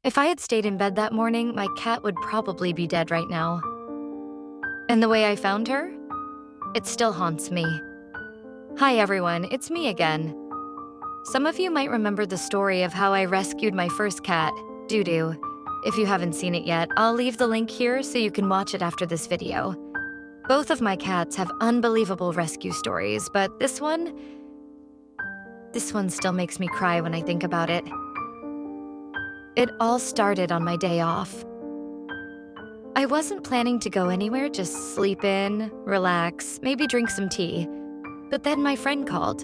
If I had stayed in bed that morning, my cat would probably be dead right now. And the way I found her? It still haunts me. Hi everyone, it's me again. Some of you might remember the story of how I rescued my first cat, Doo-Doo. If you haven't seen it yet, I'll leave the link here so you can watch it after this video. Both of my cats have unbelievable rescue stories, but this one still makes me cry when I think about it. It all started on my day off. I wasn't planning to go anywhere, just sleep in, relax, maybe drink some tea. But then my friend called.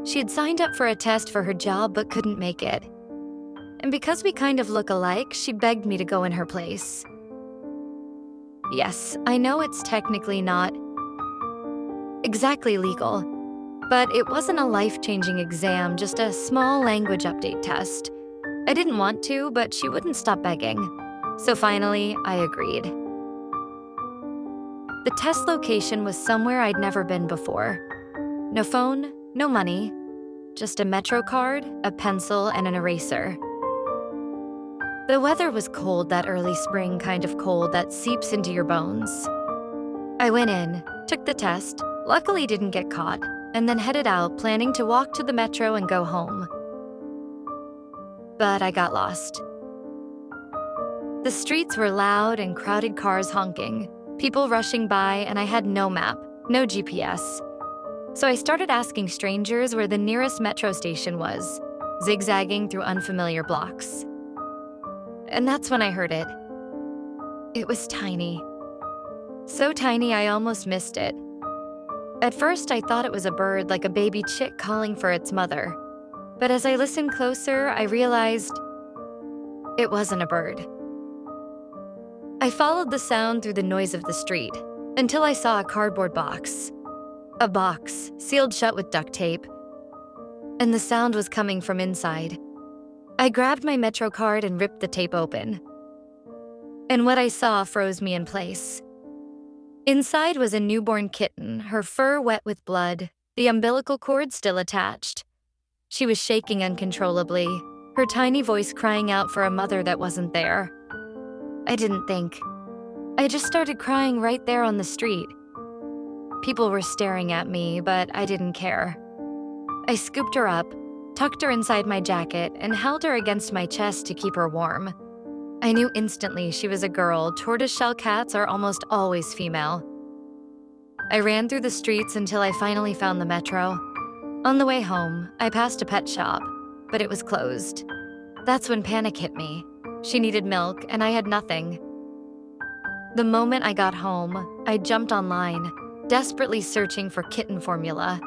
She had signed up for a test for her job but couldn't make it. And because we kind of look alike, she begged me to go in her place. Yes, I know it's technically not exactly legal, but it wasn't a life-changing exam, just a small language update test. I didn't want to, but she wouldn't stop begging. So finally, I agreed. The test location was somewhere I'd never been before. No phone, no money, just a Metro card, a pencil, and an eraser. The weather was cold, that early spring kind of cold that seeps into your bones. I went in, took the test, luckily didn't get caught, and then headed out, planning to walk to the Metro and go home. But I got lost. The streets were loud and crowded cars honking, people rushing by, and I had no map, no GPS. So I started asking strangers where the nearest metro station was, zigzagging through unfamiliar blocks. And that's when I heard it. It was tiny. So tiny I almost missed it. At first I thought it was a bird, like a baby chick calling for its mother. But as I listened closer, I realized it wasn't a bird. I followed the sound through the noise of the street until I saw a cardboard box. A box, sealed shut with duct tape. And the sound was coming from inside. I grabbed my Metro card and ripped the tape open. And what I saw froze me in place. Inside was a newborn kitten, her fur wet with blood, the umbilical cord still attached. She was shaking uncontrollably, her tiny voice crying out for a mother that wasn't there. I didn't think. I just started crying right there on the street. People were staring at me, but I didn't care. I scooped her up, tucked her inside my jacket, and held her against my chest to keep her warm. I knew instantly she was a girl. Tortoiseshell cats are almost always female. I ran through the streets until I finally found the Metro. On the way home, I passed a pet shop, but it was closed. That's when panic hit me. She needed milk, and I had nothing. The moment I got home, I jumped online, desperately searching for kitten formula.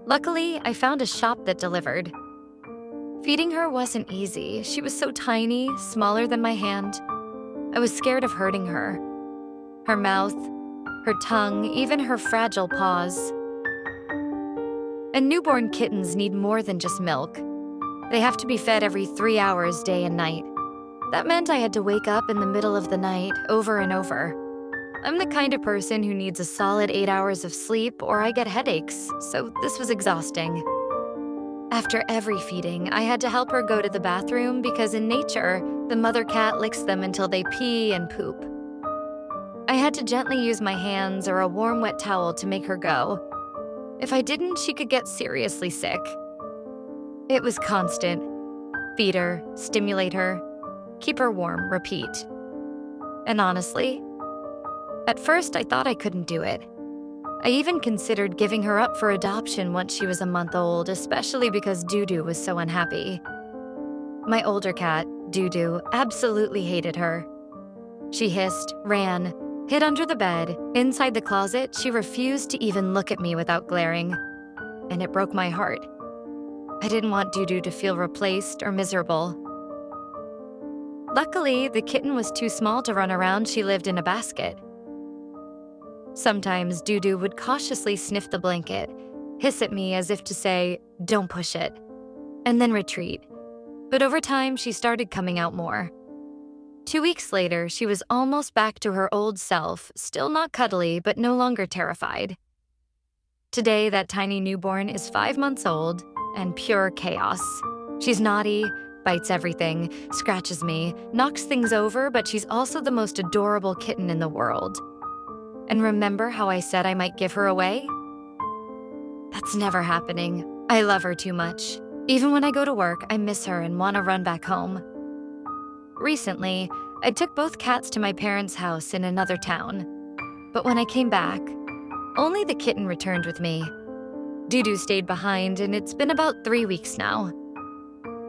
Luckily, I found a shop that delivered. Feeding her wasn't easy. She was so tiny, smaller than my hand. I was scared of hurting her. Her mouth, her tongue, even her fragile paws. And newborn kittens need more than just milk. They have to be fed every 3 hours, day and night. That meant I had to wake up in the middle of the night, over and over. I'm the kind of person who needs a solid 8 hours of sleep or I get headaches, so this was exhausting. After every feeding, I had to help her go to the bathroom because in nature, the mother cat licks them until they pee and poop. I had to gently use my hands or a warm wet towel to make her go. If I didn't, she could get seriously sick. It was constant. Feed her, stimulate her, keep her warm, repeat. And honestly, at first I thought I couldn't do it. I even considered giving her up for adoption once she was a month old, especially because Doo-Doo was so unhappy. My older cat, Doo-Doo, absolutely hated her. She hissed, ran, hid under the bed. Inside the closet, she refused to even look at me without glaring. And it broke my heart. I didn't want Doo-Doo to feel replaced or miserable. Luckily, the kitten was too small to run around. She lived in a basket. Sometimes Doo-Doo would cautiously sniff the blanket, hiss at me as if to say, "Don't push it," and then retreat. But over time, she started coming out more. 2 weeks later, she was almost back to her old self, still not cuddly, but no longer terrified. Today, that tiny newborn is 5 months old and pure chaos. She's naughty, bites everything, scratches me, knocks things over, but she's also the most adorable kitten in the world. And remember how I said I might give her away? That's never happening. I love her too much. Even when I go to work, I miss her and want to run back home. Recently, I took both cats to my parents' house in another town. But when I came back, only the kitten returned with me. Dudu stayed behind, and it's been about 3 weeks now.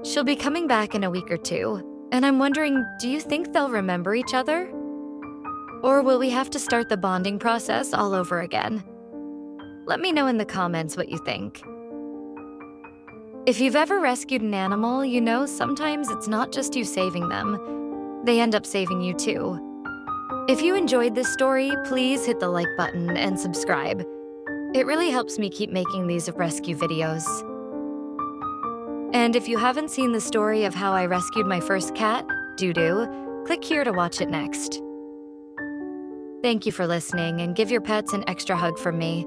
She'll be coming back in a week or two, and I'm wondering, do you think they'll remember each other? Or will we have to start the bonding process all over again? Let me know in the comments what you think. If you've ever rescued an animal, you know sometimes it's not just you saving them. They end up saving you too. If you enjoyed this story, please hit the like button and subscribe. It really helps me keep making these rescue videos. And if you haven't seen the story of how I rescued my first cat, Dudu, click here to watch it next. Thank you for listening, and give your pets an extra hug from me.